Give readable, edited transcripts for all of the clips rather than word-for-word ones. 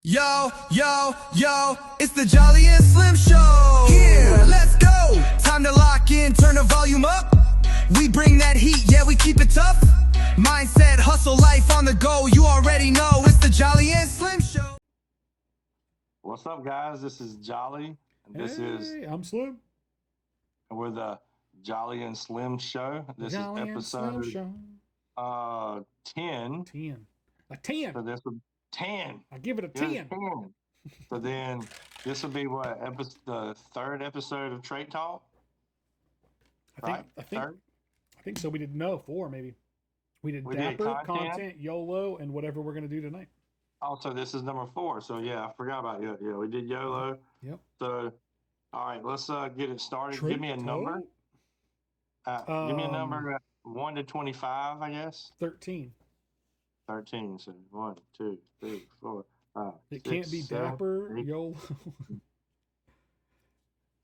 Yo, yo, yo, it's the Jolly and Slim Show. Here, let's go. Time to lock in, turn the volume up. We bring that heat, yeah, we keep it tough. Mindset, hustle, life on the go. You already know it's the Jolly and Slim Show. What's up, guys? This is Jolly. And this is Hey, I'm Slim. we're the Jolly and Slim Show. This is Jolly and Slim episode Show. 10. 10. A 10. So this would 10. I give it a Yeah, 10. 10. So then this would be what the third episode of Trait Talk, I think right? I think Third. I think so. We did four maybe. We did We did Dapper, content. YOLO, and whatever we're gonna do tonight. Also, this is number 4. So yeah, I forgot about you. Yeah, we did YOLO. Yep. So all right, let's get it started. Trait Give me a number. Talk? Give me a number 1 to 25, I guess. 13. 13. So 1, 2, 3, 4, 5. It 6, can't be 7, Dapper, 8. YOLO.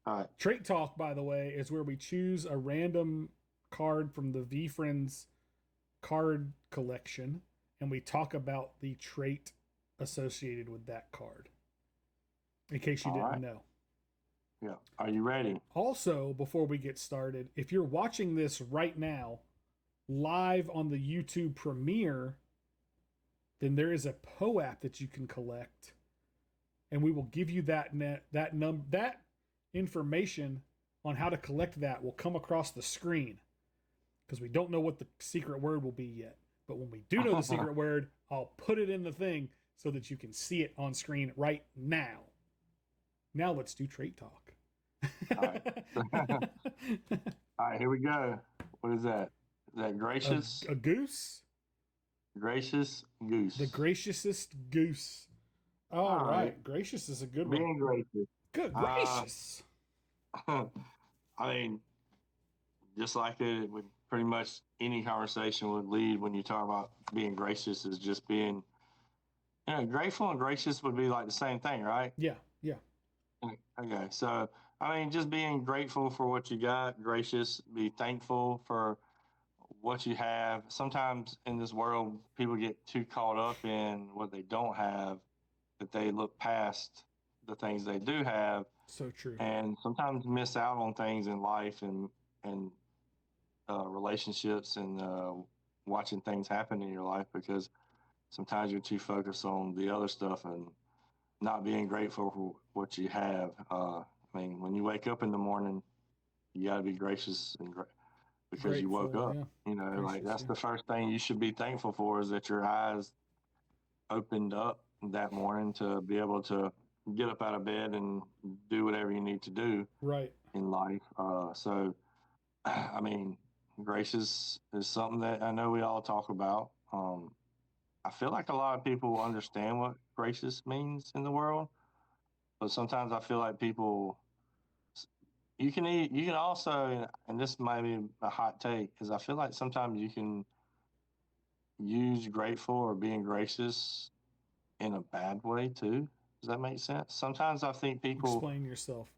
All right. Trait Talk, by the way, is where we choose a random card from the VFriends card collection and we talk about the trait associated with that card. In case you didn't know. Yeah. Are you ready? Also, before we get started, if you're watching this right now, live on the YouTube premiere, then there is a POAP that you can collect, and we will give you that information on how to collect that will come across the screen because we don't know what the secret word will be yet. But when we do know the secret word, I'll put it in the thing so that you can see it on screen right now. Now let's do trait talk. All right. All right, here we go. What is that? Is that gracious? A goose? Gracious goose. The graciousest goose. All right. Gracious is a good one. Being gracious. Good gracious. I mean, just like it would pretty much any conversation would lead when you talk about being gracious is just being, grateful and gracious would be like the same thing, right? Yeah. Okay, so I mean, just being grateful for what you got, gracious, be thankful for what you have. Sometimes in this world, people get too caught up in what they don't have that they look past the things they do have. So true. And sometimes miss out on things in life and relationships and watching things happen in your life because sometimes you're too focused on the other stuff and not being grateful for what you have. I mean, when you wake up in the morning, you got to be gracious and because you woke up. Yeah. Gracious, that's the first thing you should be thankful for is that your eyes opened up that morning to be able to get up out of bed and do whatever you need to do in life. So, I mean, gracious is something that I know we all talk about. I feel like a lot of people understand what gracious means in the world, but sometimes I feel like people, you can also, and this might be a hot take, is I feel like sometimes you can use grateful or being gracious in a bad way too. Does that make sense? Sometimes I think people explain yourself.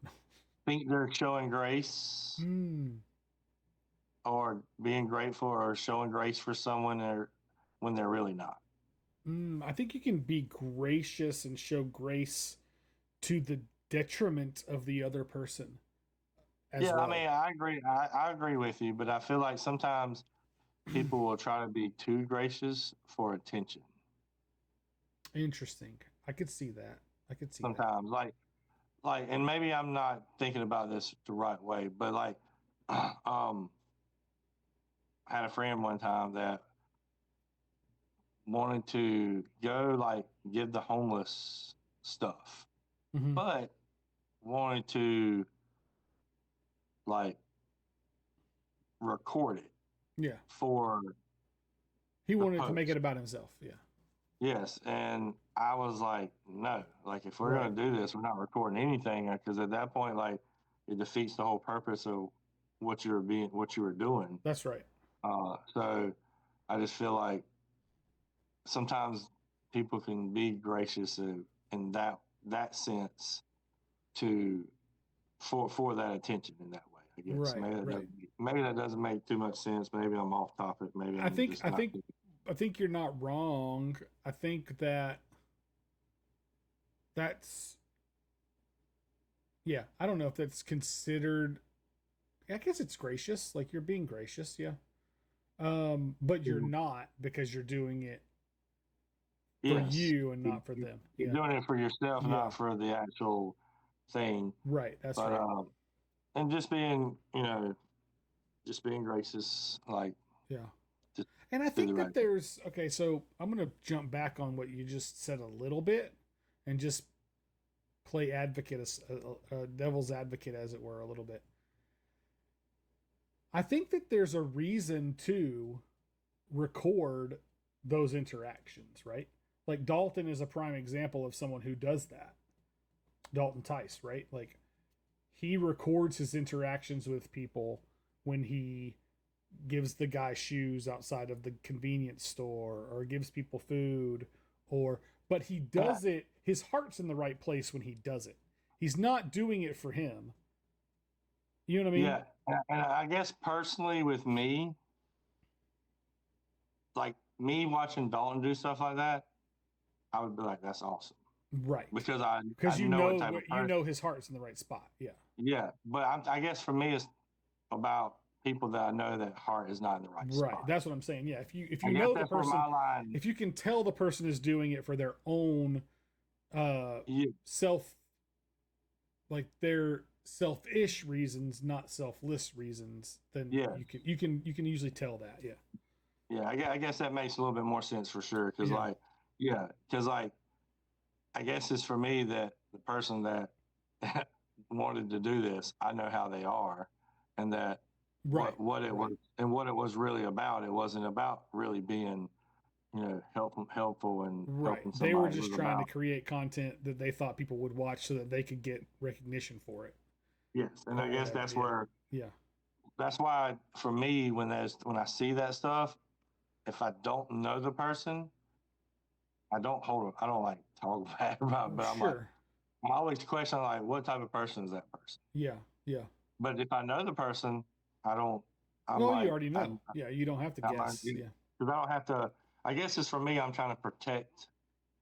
think they're showing grace or being grateful or showing grace for someone when they're really not. I think you can be gracious and show grace to the detriment of the other person. Yeah, well. I mean, I agree. I agree with you, but I feel like sometimes people will try to be too gracious for attention. Interesting. I could see that. Sometimes, like, and maybe I'm not thinking about this the right way, but like, I had a friend one time that wanted to go like give the homeless stuff, but wanted to like record it. Yeah. He wanted to make it about himself. Yeah. Yes, and I was like, no, like if we're gonna do this, we're not recording anything because at that point, like, it defeats the whole purpose of what you were doing. That's right. So I just feel like sometimes people can be gracious in that sense for that attention in that way. I guess maybe that doesn't make too much sense. Maybe I'm off topic. Maybe I think you're not wrong. I think that that's, yeah, I don't know if that's considered, I guess it's gracious. Like you're being gracious. Yeah. But you're not, because you're doing it for Yes. you and not for them. You're Yeah. doing it for yourself, Yeah. not for the actual thing. Right. That's But right. and just being, just being gracious, like Yeah. just And I do the think right that there's, okay, so I'm going to jump back on what you just said a little bit and just play advocate, devil's advocate, as it were, a little bit. I think that there's a reason to record those interactions, right? Like Dalton is a prime example of someone who does that. Dalton Tice, right? Like he records his interactions with people when he gives the guy shoes outside of the convenience store or gives people food, or but he does it, his heart's in the right place when he does it. He's not doing it for him. You know what I mean? Yeah. And I guess personally with me, like me watching Dalton do stuff like that, I would be like, that's awesome. Right. Because I you know know what type of person. you know his heart's in the right spot. Yeah. Yeah. But I guess for me, it's about people that I know that heart is not in the right spot. Right. That's what I'm saying. Yeah. If you I know the that's where person, my line, if you can tell the person is doing it for their own self, like their selfish reasons, not selfless reasons, then Yeah. you can usually tell that. Yeah. Yeah, I guess that makes a little bit more sense for sure. Because Yeah. I guess it's for me that the person that wanted to do this, I know how they are, and that Right. what it was and what it was really about. It wasn't about really being, helpful and Right. helping somebody. They were just trying to create content that they thought people would watch so that they could get recognition for it. Yes, and I guess that's where. Yeah. That's why for me, when I see that stuff, if I don't know the person, I don't like talk bad about it, but Sure. I always question like, what type of person is that person? Yeah. Yeah. But if I know the person, I don't. I'm well, like, you already know. Yeah, you don't have to guess. Yeah. Because I don't have to. I guess it's for me. I'm trying to protect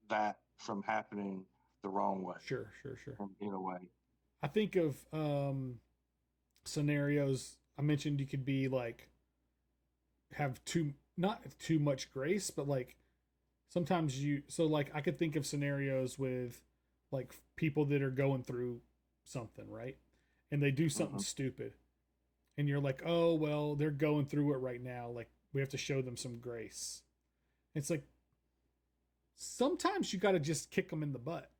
that from happening the wrong way. Sure. In a way. I think of scenarios. I mentioned you could be like have not too much grace, but like sometimes like I could think of scenarios with like people that are going through something, right? And they do something stupid. And you're like, "Oh, well, they're going through it right now. Like we have to show them some grace." It's like sometimes you got to just kick them in the butt.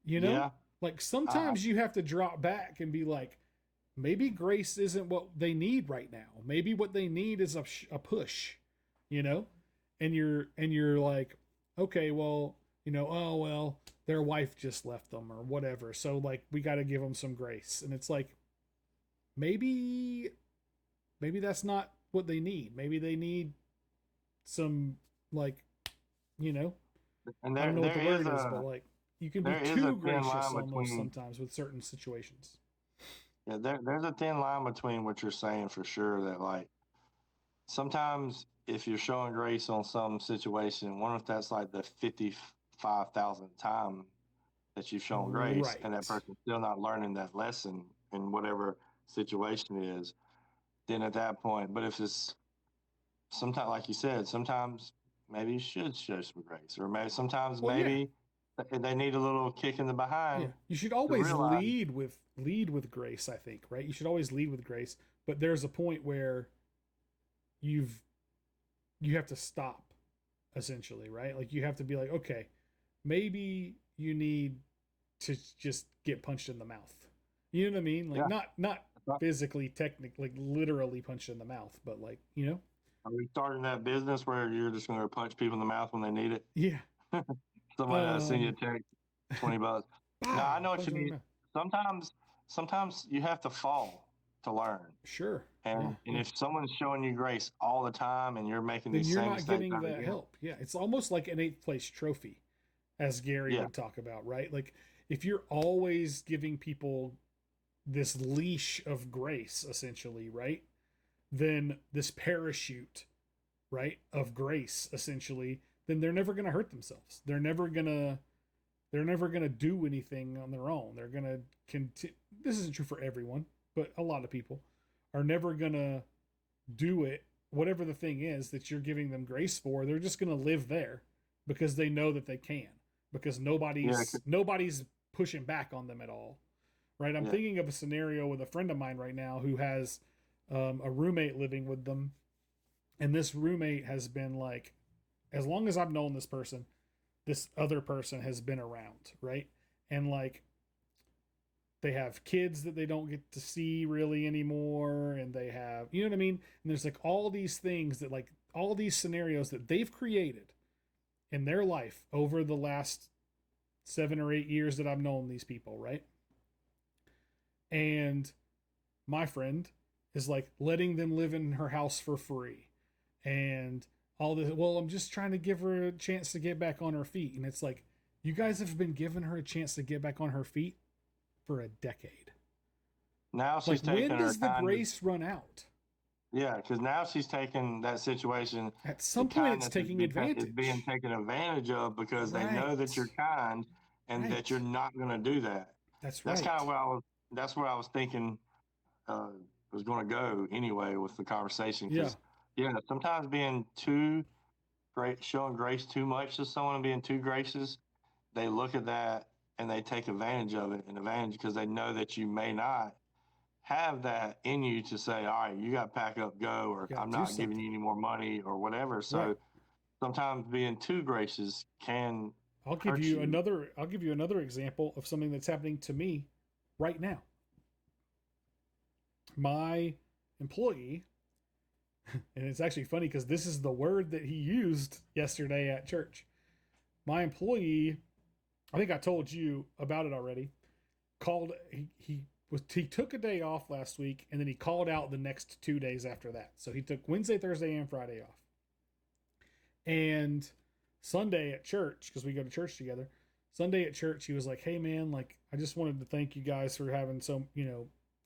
You know? Yeah. Like sometimes you have to drop back and be like, maybe grace isn't what they need right now. Maybe what they need is a push, and you're like, okay, well, oh, well, their wife just left them or whatever. So like, we got to give them some grace. And it's like, maybe that's not what they need. Maybe they need some like, And I don't know what the word is, but like, you can be too gracious almost sometimes with certain situations. Yeah, there's a thin line between what you're saying for sure. That like sometimes if you're showing grace on some situation, what if that's like the 55,000th time that you've shown grace, and that person's still not learning that lesson in whatever situation it is? Then at that point, but if it's sometimes, like you said, sometimes maybe you should show some grace, or maybe sometimes they need a little kick in the behind. Yeah. You should always lead with grace, I think, right? You should always lead with grace, but there's a point where you have to stop, essentially, right? Like you have to be like, okay, maybe you need to just get punched in the mouth. You know what I mean? Like not physically, technically, like literally punched in the mouth, but like, Are we starting that business where you're just going to punch people in the mouth when they need it? Yeah. Somebody send you a check, $20. No, I know what you mean. Sometimes you have to fall to learn. Sure. And if someone's showing you grace all the time and you're making then these you're same not mistakes, getting that help. Yeah, it's almost like an 8th place trophy, as Gary would talk about, right? Like if you're always giving people this leash of grace, essentially, right? Then this parachute, right, of grace, essentially, then they're never going to hurt themselves. They're never going to they're never going to do anything on their own. They're going to continue. This isn't true for everyone, but a lot of people are never going to do it. Whatever the thing is that you're giving them grace for, they're just going to live there because they know that they can, because nobody's pushing back on them at all. Right. I'm thinking of a scenario with a friend of mine right now who has a roommate living with them. And this roommate has been like, as long as I've known this person, this other person has been around, right? And like, they have kids that they don't get to see really anymore, and they have, you know what I mean? And there's like all these things that, like, all these scenarios that they've created in their life over the last 7 or 8 years that I've known these people, right? And my friend is like letting them live in her house for free. And all this, well, I'm just trying to give her a chance to get back on her feet. And it's like, you guys have been giving her a chance to get back on her feet for a decade. Now she's like, taking when does the grace run out? Yeah, because now she's taking that situation. At some point, it's taking advantage. It's being taken advantage of because they know that you're kind and that you're not going to do that. That's right. That's kind of what that's where I was thinking was going to go anyway with the conversation. Yeah, sometimes being too great, showing grace too much to someone and being too gracious, they look at that and they take advantage of it, because they know that you may not have that in you to say, all right, you got to pack up, go, or I'm not giving you any more money or whatever. So sometimes being too gracious can I'll give you another example of something that's happening to me right now. My employee, and it's actually funny because this is the word that he used yesterday at church. My employee, I think I told you about it already, called, he took a day off last week, and then he called out the next 2 days after that. So he took Wednesday, Thursday, and Friday off. And Sunday at church, because we go to church together, Sunday at church, he was like, hey man, like, I just wanted to thank you guys for having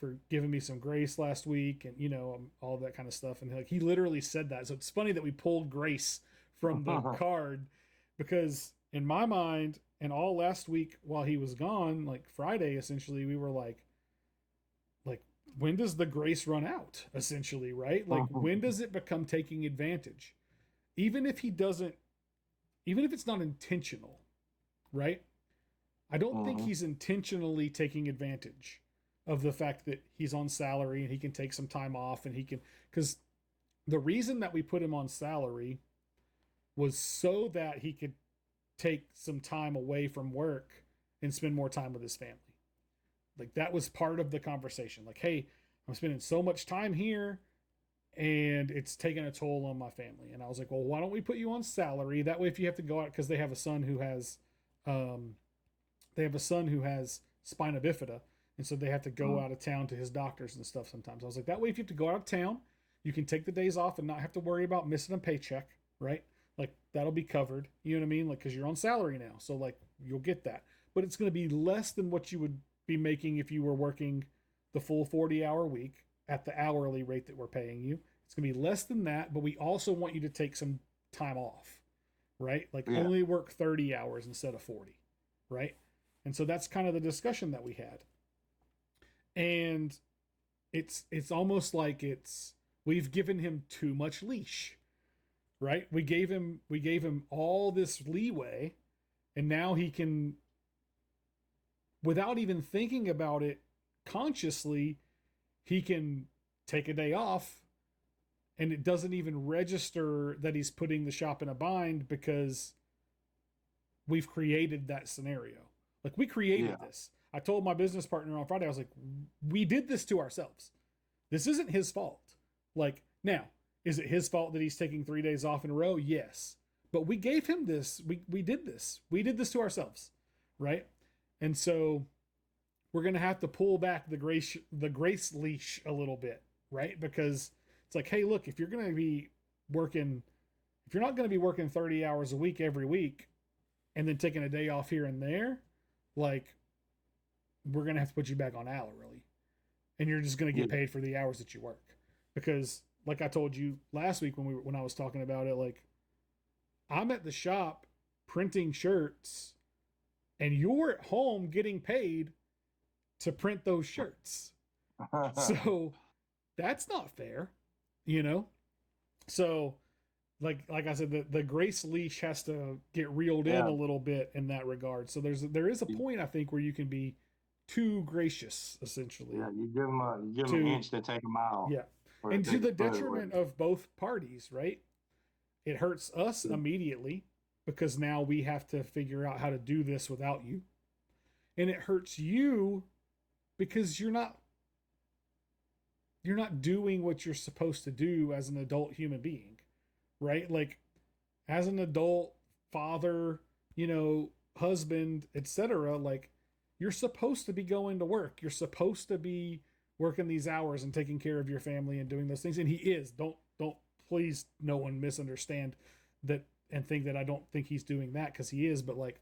for giving me some grace last week, and all that kind of stuff. And like, he literally said that. So it's funny that we pulled grace from the card, because in my mind, and all last week while he was gone, like Friday, essentially, we were like, when does the grace run out? Essentially, right? Like, when does it become taking advantage? Even if it's not intentional, right? I don't think he's intentionally taking advantage of the fact that he's on salary and he can take some time off, and because the reason that we put him on salary was so that he could take some time away from work and spend more time with his family. Like, that was part of the conversation. Like, hey, I'm spending so much time here and it's taking a toll on my family. And I was like, well, why don't we put you on salary? That way, if you have to go out, because they have a son who has spina bifida. And so they have to go out of town to his doctors and stuff sometimes. I was like, that way, if you have to go out of town, you can take the days off and not have to worry about missing a paycheck, right? Like, that'll be covered. You know what I mean? Like, because you're on salary now. So, like, you'll get that. But it's going to be less than what you would be making if you were working the full 40-hour week at the hourly rate that we're paying you. It's going to be less than that, but we also want you to take some time off, right? Like, only work 30 hours instead of 40, right? And so that's kind of the discussion that we had. And it's almost like we've given him too much leash, right? We gave him all this leeway, and now he can, without even thinking about it consciously, he can take a day off, and it doesn't even register that he's putting the shop in a bind, because we've created that scenario. Like, we created this. I told my business partner on Friday, I was like, we did this to ourselves. This isn't his fault. Like, now, is it his fault that he's taking 3 days off in a row? Yes. But we gave him this. We did this. We did this to ourselves, right? And so we're going to have to pull back the grace leash a little bit, right? Because it's like, hey, look, if you're not going to be working 30 hours a week every week and then taking a day off here and there, like, we're going to have to put you back on hourly, and you're just going to get paid for the hours that you work. Because, like I told you last week when I was talking about it, like, I'm at the shop printing shirts and you're at home getting paid to print those shirts. So that's not fair, you know? So like I said, the grace leash has to get reeled in a little bit in that regard. So there is a point, I think, where you can be too gracious, essentially. Yeah, you give them an inch, they take a mile. Yeah. And to the detriment of both parties, right? It hurts us immediately because now we have to figure out how to do this without you. And it hurts you because you're not doing what you're supposed to do as an adult human being, right? Like as an adult father, you know, husband, etc., like you're supposed to be going to work. You're supposed to be working these hours and taking care of your family and doing those things. And he is. Don't please no one misunderstand that and think that I don't think he's doing that, because he is. But like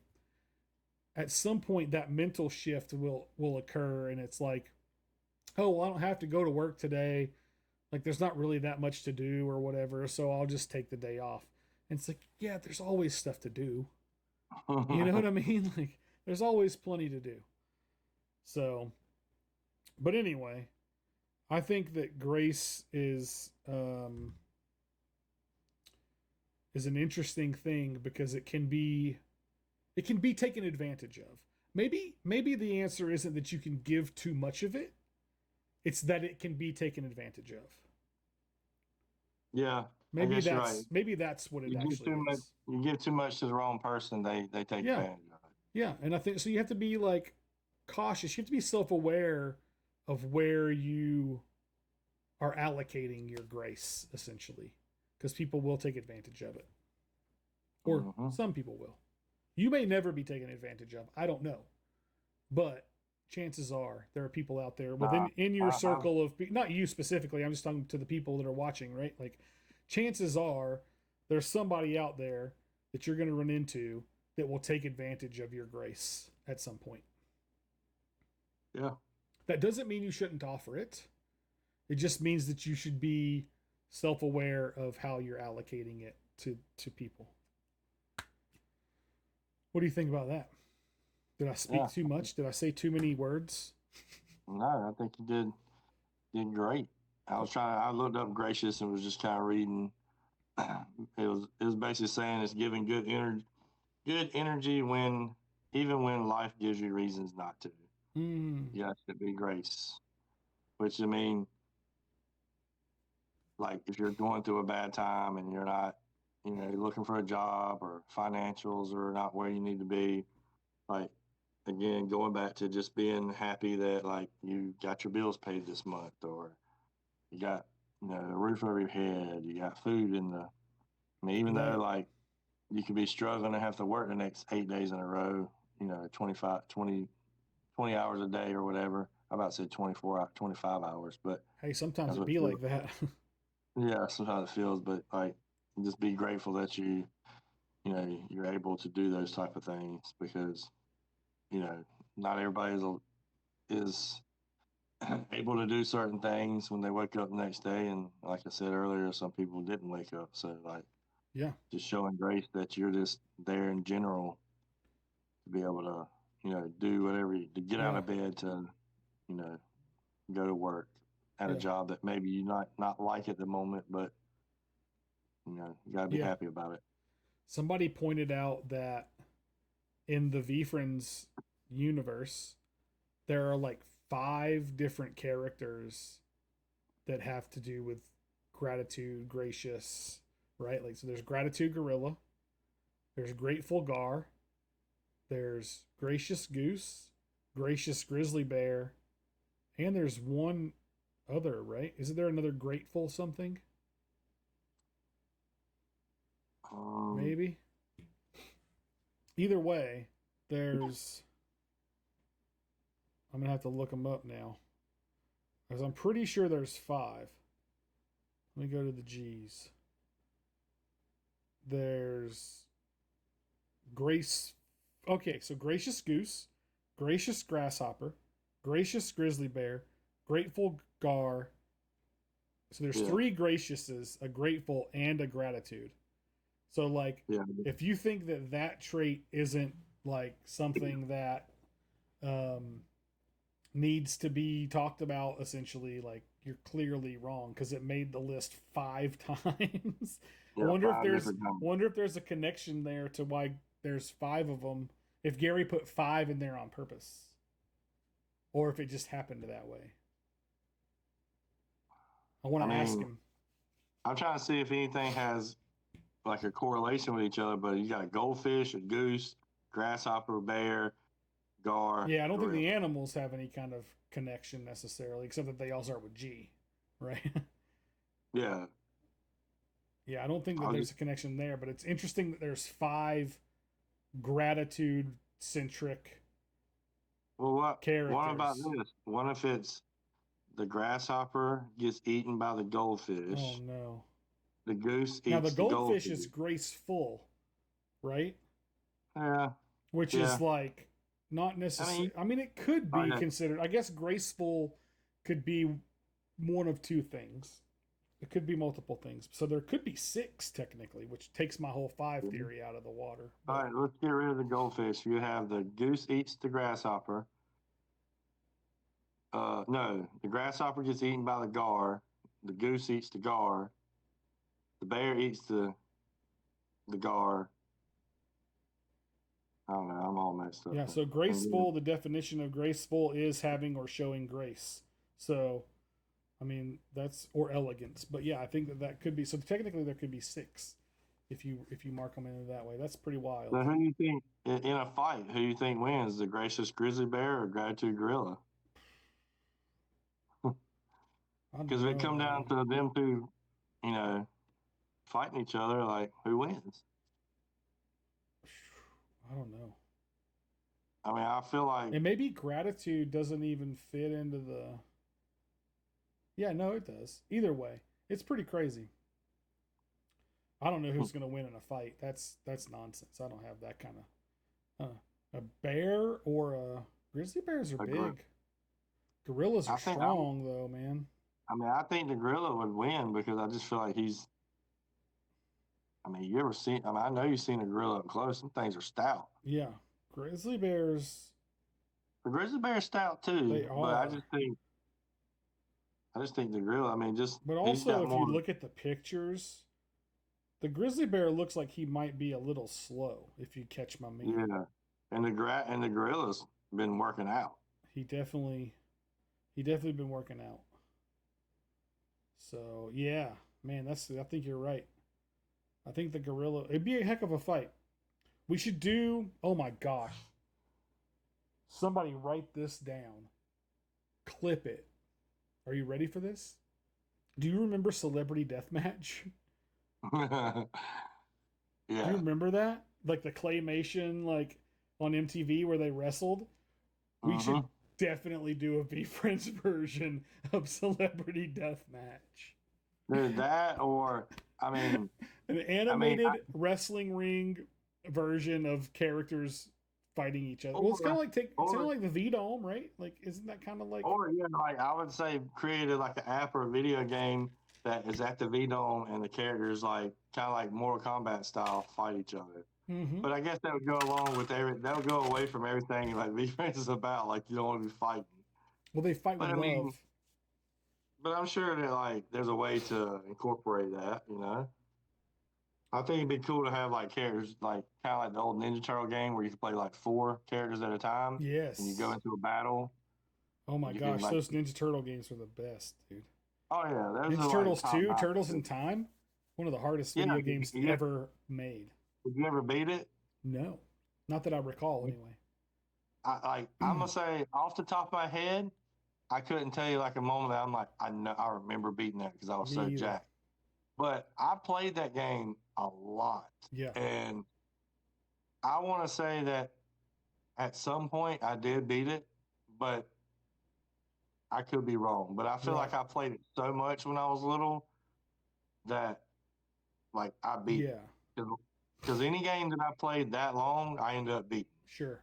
at some point that mental shift will occur, and it's like, oh, well, I don't have to go to work today. Like there's not really that much to do or whatever, so I'll just take the day off. And it's like, yeah, there's always stuff to do. You know what I mean? Like there's always plenty to do. So, but anyway, I think that grace is an interesting thing because it can be taken advantage of. Maybe the answer isn't that you can give too much of it. It's that it can be taken advantage of. Yeah. Maybe that's what it actually is. You give too much to the wrong person, they take advantage of it. Yeah, and I think so. You have to be like cautious. You have to be self-aware of where you are allocating your grace, essentially, because people will take advantage of it, or some people will. You may never be taken advantage of. I don't know, but chances are there are people out there in your circle of, not you specifically, I'm just talking to the people that are watching, right? Like chances are there's somebody out there that you're going to run into that will take advantage of your grace at some point. Yeah. That doesn't mean you shouldn't offer it. It just means that you should be self-aware of how you're allocating it to people. What do you think about that? Did I speak too much? Did I say too many words? No, I think you did great. I looked up gracious and was just kind of reading. It was basically saying it's giving good energy even when life gives you reasons not to. You have to be grace, which I mean, like if you're going through a bad time and you're not, you're looking for a job or financials are not where you need to be, like again, going back to just being happy that like you got your bills paid this month, or you got a roof over your head, you got food in the. I mean, even though like you could be struggling to have to work the next 8 days in a row, 20 hours a day or whatever. I about to say 25 hours, but hey, sometimes it be like that. Yeah, sometimes it feels, but like just be grateful that you're able to do those type of things, because not everybody is able to do certain things when they wake up the next day, and like I said earlier, some people didn't wake up. So like, just showing grace that you're just there in general to be able to do whatever to get out of bed to go to work at a job that maybe you not like at the moment, but you gotta be happy about it. Somebody pointed out that in the V-Friends universe, there are like 5 different characters that have to do with gratitude, gracious, right? Like, so there's Gratitude Gorilla, there's Grateful Gar, there's Gracious Goose, Gracious Grizzly Bear, and there's one other, right? Isn't there another Grateful something? Maybe. Either way, there's. I'm gonna have to look them up now, because I'm pretty sure there's 5. Let me go to the G's. There's Grace. Okay, so Gracious Goose, Gracious Grasshopper, Gracious Grizzly Bear, Grateful Gar. So there's 3 Graciouses, a Grateful, and a Gratitude. So like, if you think that trait isn't like something that needs to be talked about. Essentially, like you're clearly wrong because it made the list 5 times. I Yeah, wonder if there's a connection there to why there's 5 of them. If Gary put 5 in there on purpose, or if it just happened that way. I want to ask him. I'm trying to see if anything has like a correlation with each other, but you got a goldfish, a goose, grasshopper, bear, gar. Yeah, I don't think gorilla. the animals have any kind of connection necessarily, except that they all start with G, right? Yeah. Yeah, I don't think that there's a connection there, but it's interesting that there's 5 gratitude centric characters. What about this? What if it's the grasshopper gets eaten by the goldfish? Oh no. The goose eats now the goldfish goldfish. is graceful, right? Yeah. Which is like not necessarily. I mean, it could be considered. I guess graceful could be one of 2 things. It could be multiple things. So there could be 6 technically, which takes my whole 5 theory out of the water. All right, let's get rid of the goldfish. You have the goose eats the grasshopper. No, the grasshopper gets eaten by the gar. The goose eats the gar. The bear eats the gar. I don't know. I'm all messed up. Yeah, so graceful, the definition of graceful is having or showing grace. So, I mean, that's, or elegance. But yeah, I think that could be, so technically there could be 6 if you mark them in that way. That's pretty wild. So who do you think, in a fight, who do you think wins? The gracious grizzly bear or gratitude gorilla? Because if it come down to them 2, fighting each other, like, who wins? I don't know. I mean, I feel like... And maybe gratitude doesn't even fit into the... Yeah, no, it does. Either way, it's pretty crazy. I don't know who's going to win in a fight. That's nonsense. I don't have that kind of... a bear or a... Grizzly bears are big. Gorillas are strong, though, man. I mean, I think the gorilla would win because I just feel like he's... I mean, you ever seen... I mean, I know you've seen a gorilla up close. Some things are stout. Yeah. Grizzly bears... The grizzly bear's stout, too. They are. But I just think the gorilla, I mean, just... But also, if you look at the pictures, the grizzly bear looks like he might be a little slow, if you catch my meaning. Yeah. And the gorilla's been working out. He definitely been working out. So, yeah. Man, I think you're right. I think the gorilla... It'd be a heck of a fight. We should do... Oh, my gosh. Somebody write this down. Clip it. Are you ready for this? Do you remember Celebrity Deathmatch? Yeah. Do you remember that? Like the claymation, like on MTV where they wrestled? We should definitely do a V-Friends version of Celebrity Deathmatch. There's that, or, I mean... An animated wrestling ring version of characters fighting each other. Well, it's kind of like the V-Dome, right? Like, isn't that kind of like... Or, yeah, like, I would say created like an app or a video game that is at the V-Dome and the characters, like, kind of like Mortal Kombat style fight each other. Mm-hmm. But I guess that would go along with that would go away from everything like V-Friends is about. Like, you don't want to be fighting. Well, they fight with love. But I'm sure that, like, there's a way to incorporate that, you know? I think it'd be cool to have, like, characters, like, kind of like the old Ninja Turtle game where you can play, like, 4 characters at a time. Yes. And you go into a battle. Oh, my gosh. Those Ninja Turtle games were the best, dude. Oh, yeah. Ninja Turtles 2, Turtles in Time? One of the hardest video games ever made. Did you ever beat it? No. Not that I recall, anyway. I'm going to say, off the top of my head, I couldn't tell you, like, a moment that I'm like, I remember beating that because I was so jacked. But I played that game a lot. Yeah. And I want to say that at some point I did beat it, but I could be wrong. But I feel like I played it so much when I was little that, like, I beat it. Because any game that I played that long, I ended up beating. Sure.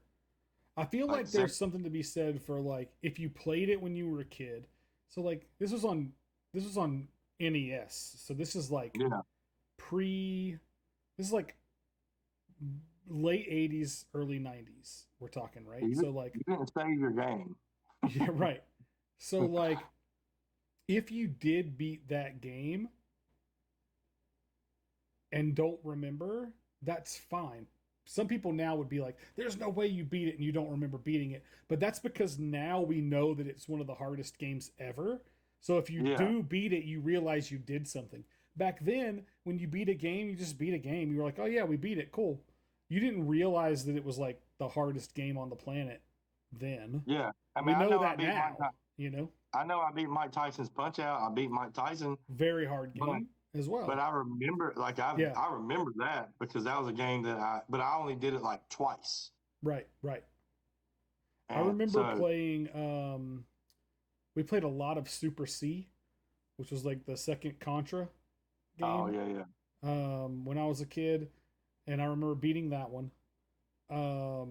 I feel like there's something to be said for, like, if you played it when you were a kid. So, like, this was on NES. So this is like this is like late 80s, early 90s. We're talking, right? So like, you didn't save your game. Yeah, right. So like, if you did beat that game and don't remember, that's fine. Some people now would be like, there's no way you beat it and you don't remember beating it. But that's because now we know that it's one of the hardest games ever. So if you do beat it, you realize you did something. Back then, when you beat a game, you just beat a game. You were like, oh yeah, we beat it. Cool. You didn't realize that it was like the hardest game on the planet then. Yeah. I we mean, know that now, you know? I know I beat Mike Tyson's Punch Out. I beat Mike Tyson. Very hard game as well. But I remember, like, I remember that because that was a game that but I only did it like twice. Right, right. And I remember playing, we played a lot of Super C, which was like the second Contra game. Oh, yeah. When I was a kid, and I remember beating that one. I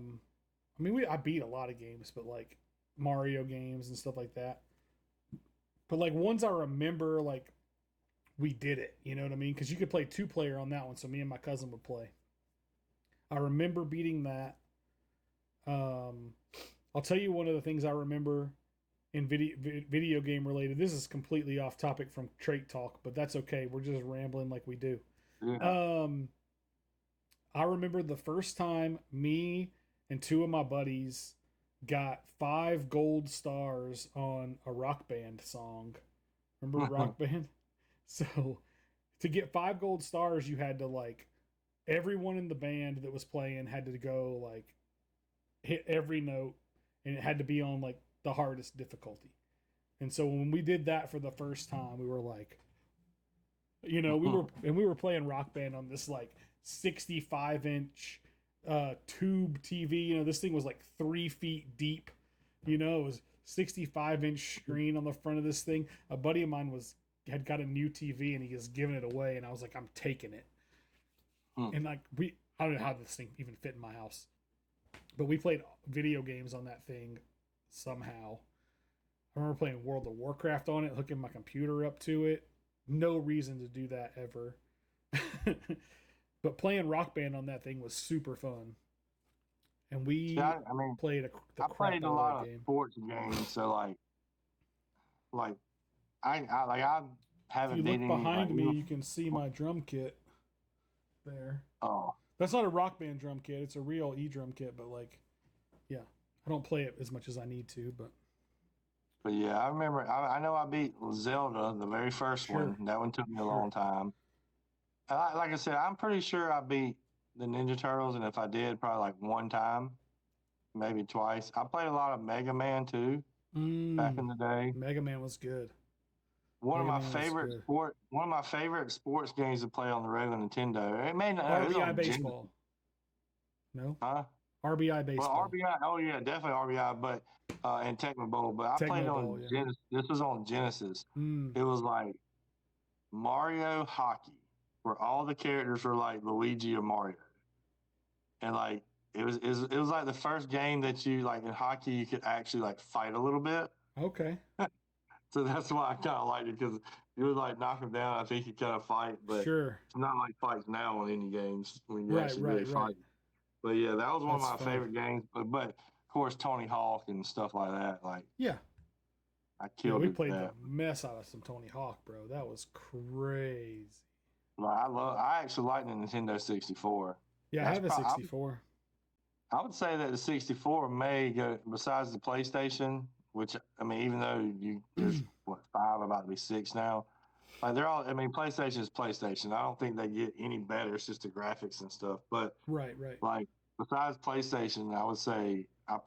mean, I beat a lot of games, but like Mario games and stuff like that. But like ones I remember, like we did it, you know what I mean? Because you could play 2-player on that one, so me and my cousin would play. I remember beating that. I'll tell you one of the things I remember in video game related. This is completely off topic from trait talk, but that's okay. We're just rambling like we do. Yeah. I remember the first time me and 2 of my buddies got 5 gold stars on a Rock Band song. Remember Rock Band? So to get 5 gold stars, you had to like, everyone in the band that was playing had to go like hit every note, and it had to be on like the hardest difficulty. And so when we did that for the first time, we were like, you know, we were playing Rock Band on this like 65-inch tube TV. You know, this thing was like 3 feet deep. You know, it was 65-inch screen on the front of this thing. A buddy of mine had got a new TV and he was giving it away, and I was like, I'm taking it. And like I don't know how this thing even fit in my house, but we played video games on that thing somehow. I remember playing World of Warcraft on it, hooking my computer up to it. No reason to do that ever. But playing Rock Band on that thing was super fun. And we played I played a lot of sports games, so like I haven't. If you look behind me, you can see my drum kit there. Oh, that's not a Rock Band drum kit; it's a real drum kit. But like, yeah, I don't play it as much as I need to. But yeah, I remember. I know I beat Zelda, the very first one. That one took me a long time. Like I said, I'm pretty sure I beat the Ninja Turtles, and if I did, probably like one time, maybe twice. I played a lot of Mega Man too, back in the day. Mega Man was good. One of my favorite sports games to play on the regular Nintendo. It may not. RBI baseball. No. Huh? RBI baseball. Well, RBI. Oh yeah, definitely RBI. But and Tecmo Bowl. But I played on Genesis. This was on Genesis. It was like Mario Hockey, where all the characters were like Luigi or Mario, and like it was like the first game that you like in hockey you could actually like fight a little bit. Okay. So that's why I kind of liked it, because you would like knock him down. I think you kind of fight, but it's not like fights now on any games when you actually really fight. But yeah, that was one of my favorite games. But of course Tony Hawk and stuff like that. Like I killed. We played the mess out of some Tony Hawk, bro. That was crazy. I actually like the Nintendo 64. Yeah, I have a 64. I would say that the 64 may go, besides the PlayStation, which, I mean, even though there's 5, about to be 6 now, like they're all, I mean, PlayStation is PlayStation. I don't think they get any better. It's just the graphics and stuff. But right. Like besides PlayStation, I would say I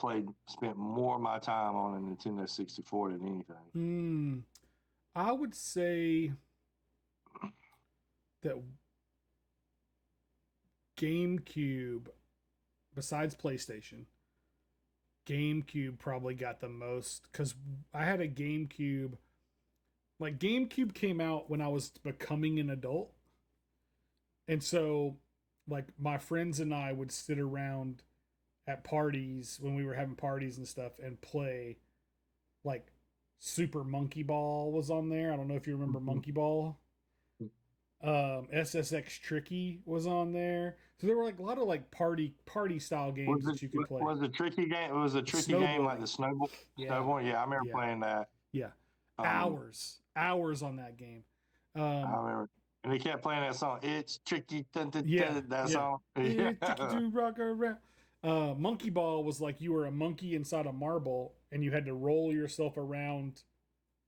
spent more of my time on a Nintendo 64 than anything. I would say that GameCube, besides PlayStation, GameCube probably got the most, because I had a GameCube. Like, GameCube came out when I was becoming an adult. And so, like, my friends and I would sit around at parties when we were having parties and stuff and play, like, Super Monkey Ball was on there. I don't know if you remember Monkey Ball. SSX Tricky was on there. So there were like a lot of like party style games that you could play. Was the tricky game? It was a tricky game like the snowboard. Yeah. Snowboard. Yeah, I remember playing that. Yeah, hours on that game. I remember, and they kept playing that song. It's tricky. That song. Yeah, tricky to rock around. Monkey Ball was like you were a monkey inside a marble, and you had to roll yourself around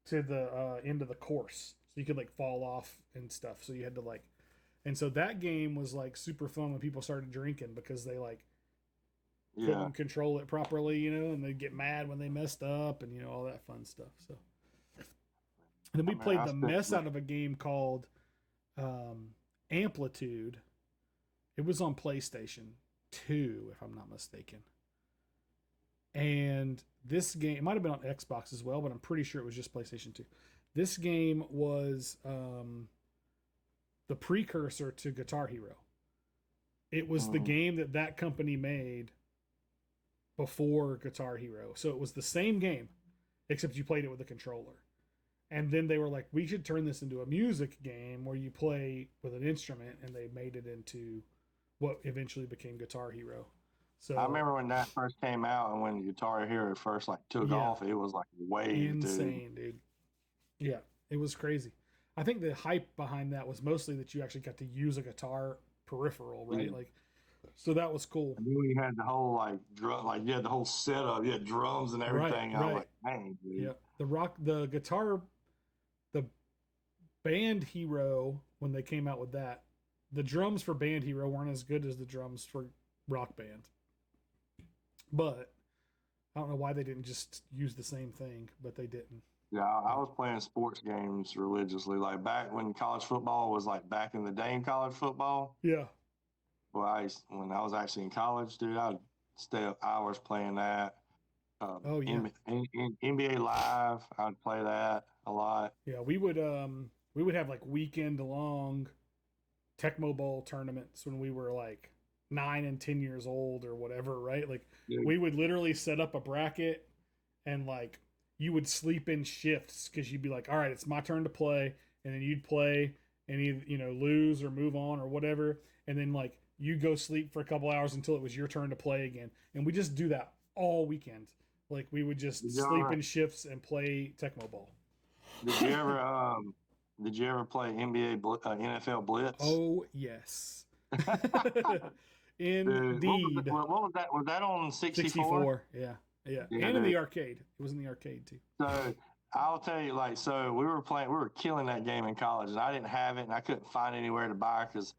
to the end of the course, so you could like fall off and stuff. So you had to like, and so that game was like super fun when people started drinking because they like couldn't control it properly, you know, and they'd get mad when they messed up and, you know, all that fun stuff. So and then we played the mess out of a game called Amplitude. It was on PlayStation 2, if I'm not mistaken. And this game, it might have been on Xbox as well, but I'm pretty sure it was just PlayStation 2. This game was the precursor to Guitar Hero. It was the game that company made before Guitar Hero. So it was the same game, except you played it with a controller. And then they were like, we should turn this into a music game where you play with an instrument, and they made it into what eventually became Guitar Hero. So I remember when that first came out, and when Guitar Hero first like took off, it was like way insane, dude. Yeah, it was crazy. I think the hype behind that was mostly that you actually got to use a guitar peripheral, right? Like, so that was cool. And then we had the whole like drum, like you had the whole setup, you had drums and everything. I was like, dang, dude. Yeah, the guitar, the Band Hero, when they came out with that, the drums for Band Hero weren't as good as the drums for Rock Band. But I don't know why they didn't just use the same thing, but they didn't. Yeah, I was playing sports games religiously, like back when college football was like back in the day in college football. Yeah. Well, when I was actually in college, dude, I would stay up hours playing that. NBA Live, I would play that a lot. Yeah, we would have like weekend long Tecmo Bowl tournaments when we were like 9 and 10 years old or whatever, right? Like we would literally set up a bracket, and like you would sleep in shifts because you'd be like, all right, it's my turn to play, and then you'd play and either lose or move on or whatever, and then like you go sleep for a couple hours until it was your turn to play again. And we just do that all weekend. Like we would just sleep in shifts and play Tecmo Bowl. Did you ever play NFL Blitz? Oh yes. Indeed. Dude, what was that? Was that on 64? 64, yeah. And in the arcade. It was in the arcade too. So I'll tell you, like, so we were killing that game in college, and I didn't have it, and I couldn't find anywhere to buy because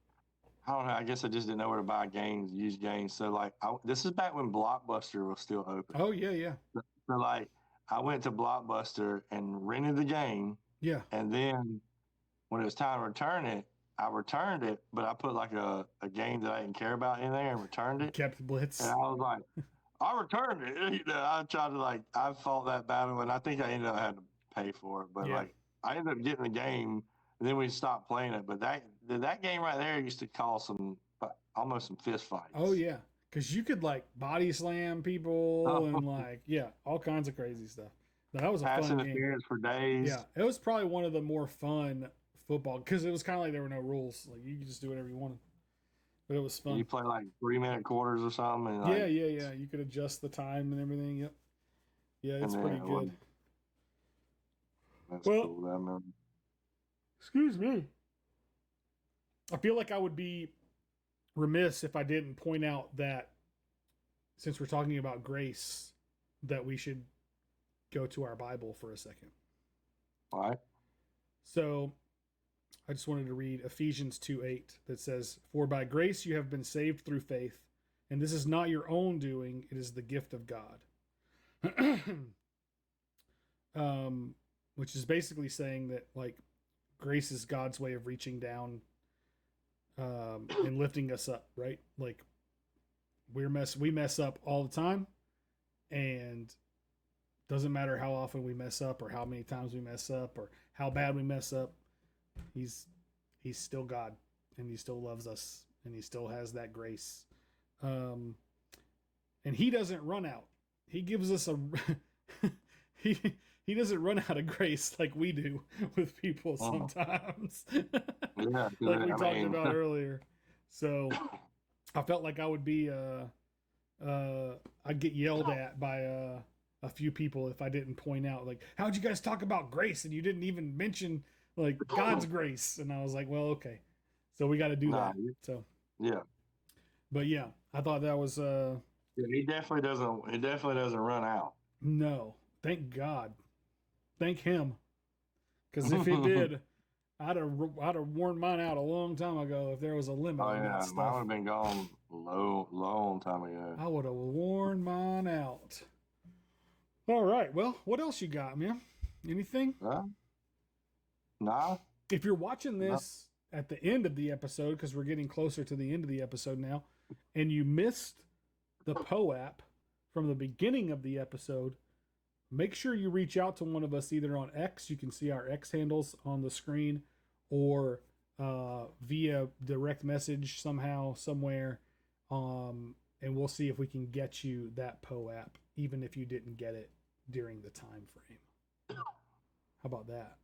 I don't know. I guess I just didn't know where to buy used games. So like, this is back when Blockbuster was still open. Oh yeah. So like, I went to Blockbuster and rented the game. Yeah. And then when it was time to return it, I returned it, but I put like a game that I didn't care about in there and returned it. Kept Blitz. And I was like, I returned it. I tried to I fought that battle, and I think I ended up having to pay for it. But I ended up getting the game, and then we stopped playing it. But that game right there used to cause almost some fist fights. Oh yeah, because you could like body slam people and all kinds of crazy stuff. That was a pass fun game. Interference for days. Yeah, it was probably one of the more fun football because it was kind of like there were no rules. Like you could just do whatever you wanted. But it was fun. You play like 3-minute quarters or something. And yeah. You could adjust the time and everything. Yep. Yeah, it's pretty good. That's cool. Excuse me. I feel like I would be remiss if I didn't point out that since we're talking about grace, that we should go to our Bible for a second. All right. So I just wanted to read Ephesians 2:8 that says, "For by grace you have been saved through faith, and this is not your own doing, it is the gift of God." Which is basically saying that like grace is God's way of reaching down and lifting us up, right? Like we mess up all the time, and doesn't matter how often we mess up or how many times we mess up or how bad we mess up. He's still God, and he still loves us, and he still has that grace. And he doesn't run out. He gives us he doesn't run out of grace like we do with people Oh. sometimes. Yeah, Like we I talked mean, about earlier. So I felt like I would be I'd get yelled at by a few people if I didn't point out, like, how'd you guys talk about grace and you didn't even mention like God's grace? And I was like, well, okay, so we got to do nah, that. So yeah. but yeah, I thought that was Yeah, he definitely doesn't. He definitely doesn't run out. no, thank God, thank him, because if it did, I'd have worn mine out a long time ago if there was a limit Oh on that yeah, stuff. mine would have been gone long time ago. I would have worn mine out. All right, well, what else you got, man? Anything? Nah. If you're watching this at the end of the episode, because we're getting closer to the end of the episode now, and you missed the POAP from the beginning of the episode, make sure you reach out to one of us either on X, you can see our X handles on the screen, or via direct message somehow, somewhere, and we'll see if we can get you that POAP, even if you didn't get it during the time frame. How about that?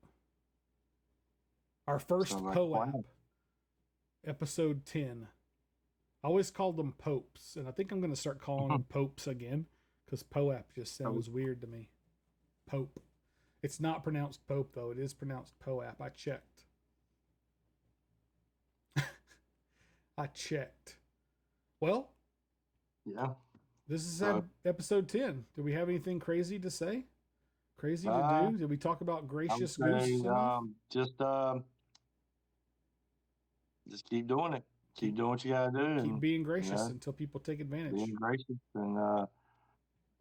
Our first Sounds like POAP, episode 10. I always called them popes, and I think I'm going to start calling them popes again, because POAP just sounds weird to me. Pope. It's not pronounced pope, though. It is pronounced POAP. I checked. I checked. Well, Yeah. this is episode 10. Do we have anything crazy to say? Crazy to do? Did we talk about gracious Goose enough? Just keep doing it. Keep doing what you gotta do. Keep and, being gracious until people take advantage. Being gracious and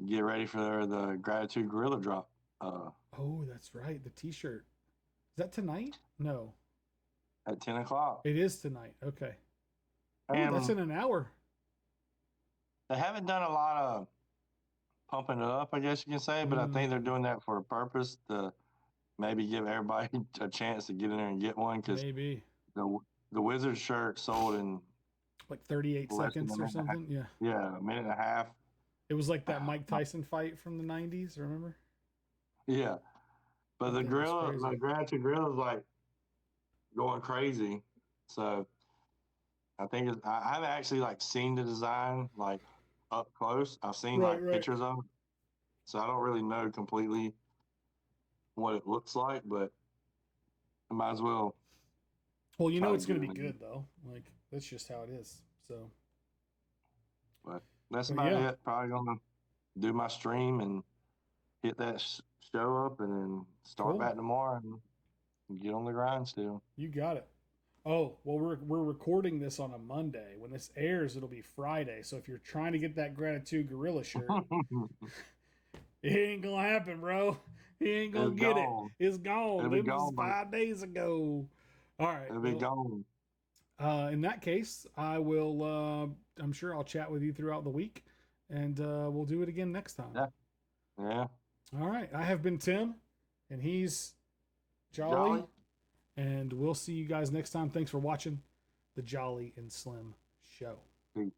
get ready for the gratitude gorilla drop. Oh, that's right. The T-shirt. Is that tonight? No. At 10 o'clock. It is tonight. Okay. And that's in an hour. They haven't done a lot of pumping it up, I guess you can say, but I think they're doing that for a purpose to maybe give everybody a chance to get in there and get one. Because maybe the Wizard shirt sold in like 38 seconds or something. Yeah. Yeah, a minute and a half. It was like that Mike Tyson fight from the 90s, remember? Yeah. But the gratitude gorilla is like going crazy. So I think I haven't actually like seen the design like up close. I've seen pictures of it. So I don't really know completely what it looks like, but I might as well. Well, you know it's going to be good though. Like that's just how it is. So. But that's about it. Probably gonna do my stream and hit that show up, and then start back tomorrow and get on the grind still. You got it. Oh, well, we're recording this on a Monday. When this airs, it'll be Friday. So if you're trying to get that gratitude gorilla shirt, it ain't gonna happen, bro. He ain't gonna get it. It's gone. It was 5 days ago. All right. It'll be gone. In that case, I will. I'm sure I'll chat with you throughout the week, and we'll do it again next time. Yeah. All right. I have been Tim, and he's Jolly. And we'll see you guys next time. Thanks for watching the Jolly and Slimm Show. Peace.